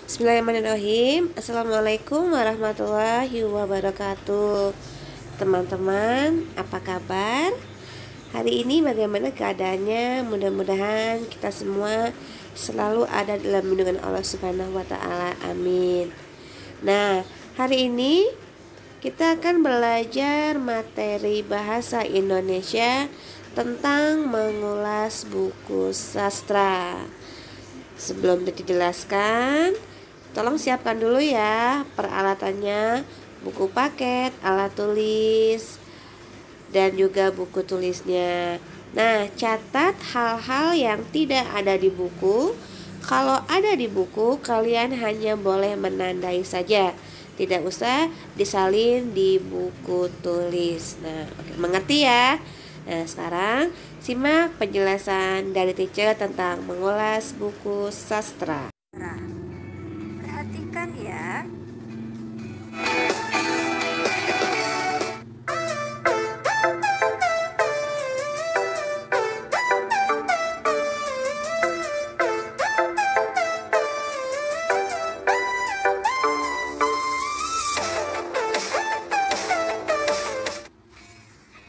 Bismillahirrahmanirrahim. Assalamualaikum warahmatullahi wabarakatuh. Teman-teman, apa kabar? Hari ini bagaimana keadaannya? Mudah-mudahan kita semua selalu ada dalam lindungan Allah Subhanahu wa taala. Amin. Nah, hari ini kita akan belajar materi bahasa Indonesia tentang mengulas buku sastra. Sebelum dijelaskan, tolong siapkan dulu ya peralatannya, buku paket, alat tulis, dan juga buku tulisnya. Nah, catat hal-hal yang tidak ada di buku. Kalau ada di buku, kalian hanya boleh menandai saja, tidak usah disalin di buku tulis. Nah, oke, mengerti ya? Nah, sekarang simak penjelasan dari teacher tentang mengulas buku sastra. Perhatikan ya.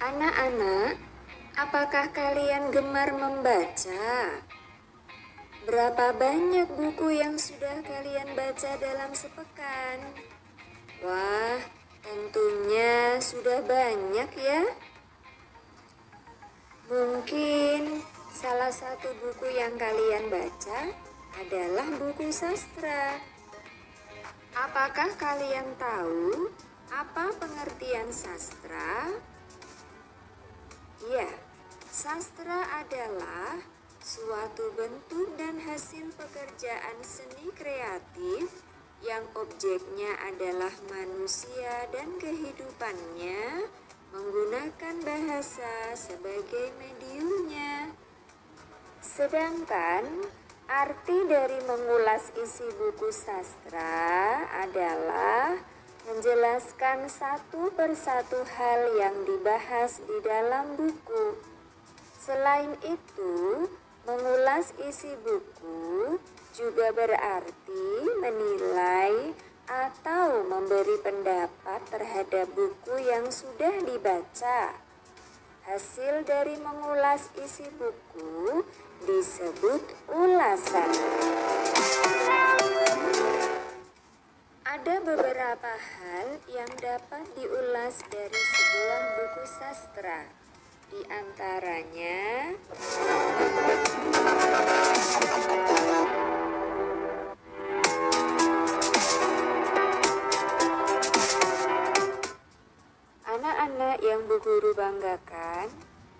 Anak-anak, apakah kalian gemar membaca? Berapa banyak buku yang sudah kalian baca dalam sepekan? Wah, tentunya sudah banyak ya. Mungkin salah satu buku yang kalian baca adalah buku sastra. Apakah kalian tahu apa pengertian sastra? Ya, sastra adalah suatu bentuk dan hasil pekerjaan seni kreatif yang objeknya adalah manusia dan kehidupannya menggunakan bahasa sebagai mediumnya. Sedangkan arti dari mengulas isi buku sastra adalah menjelaskan satu persatu hal yang dibahas di dalam buku. Selain itu, mengulas isi buku juga berarti menilai atau memberi pendapat terhadap buku yang sudah dibaca. Hasil dari mengulas isi buku disebut ulasan. Ada beberapa hal yang dapat diulas dari sebuah buku sastra. Di antaranya anak-anak yang Bu Guru banggakan,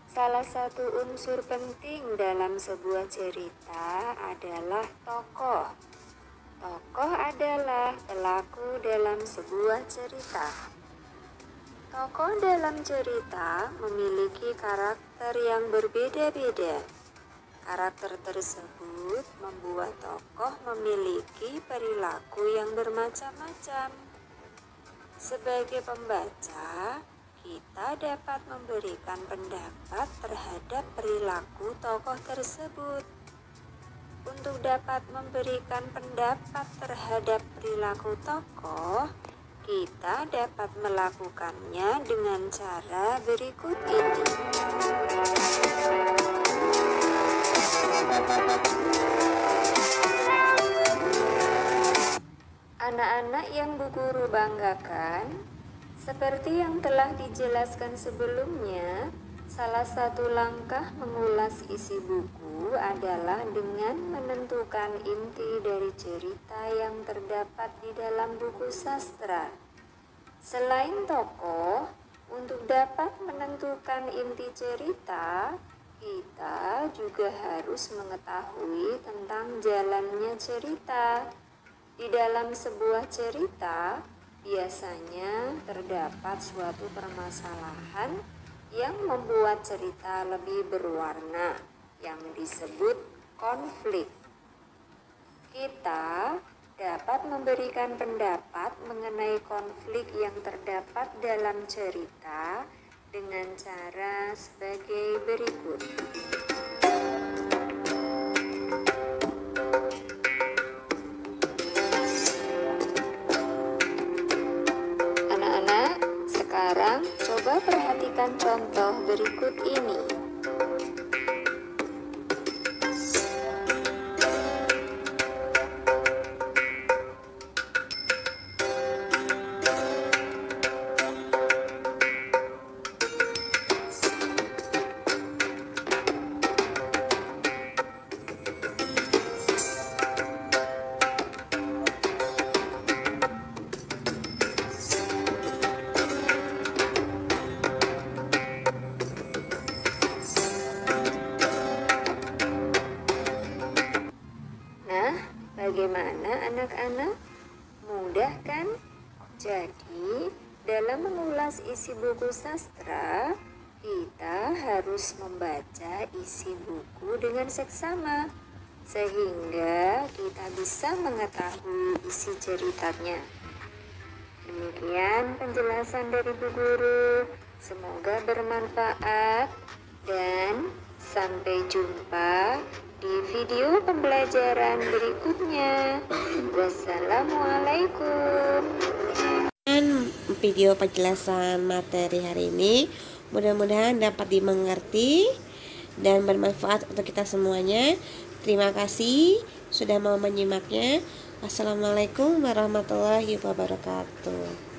salah satu unsur penting dalam sebuah cerita adalah tokoh. Tokoh adalah pelaku dalam sebuah cerita. Tokoh dalam cerita memiliki karakter yang berbeda-beda. Karakter tersebut membuat tokoh memiliki perilaku yang bermacam-macam. Sebagai pembaca, kita dapat memberikan pendapat terhadap perilaku tokoh tersebut. Untuk dapat memberikan pendapat terhadap perilaku tokoh, kita dapat melakukannya dengan cara berikut ini. Anak-anak yang Bu Guru banggakan, seperti yang telah dijelaskan sebelumnya, salah satu langkah mengulas isi buku adalah dengan menentukan inti dari cerita yang terdapat di dalam buku sastra. Selain tokoh, untuk dapat menentukan inti cerita, kita juga harus mengetahui tentang jalannya cerita. Di dalam sebuah cerita, biasanya terdapat suatu permasalahan yang membuat cerita lebih berwarna, yang disebut konflik. Kita dapat memberikan pendapat mengenai konflik yang terdapat dalam cerita dengan cara sebagai berikut. Sekarang coba perhatikan contoh berikut ini. Bagaimana anak-anak? Mudah kan? Jadi, dalam mengulas isi buku sastra, kita harus membaca isi buku dengan seksama, sehingga kita bisa mengetahui isi ceritanya. Demikian penjelasan dari Bu Guru. Semoga bermanfaat dan sampai jumpa di video pembelajaran berikutnya. Wassalamualaikum. Dan video penjelasan materi hari ini mudah-mudahan dapat dimengerti dan bermanfaat untuk kita semuanya. Terima kasih sudah mau menyimaknya. Wassalamualaikum warahmatullahi wabarakatuh.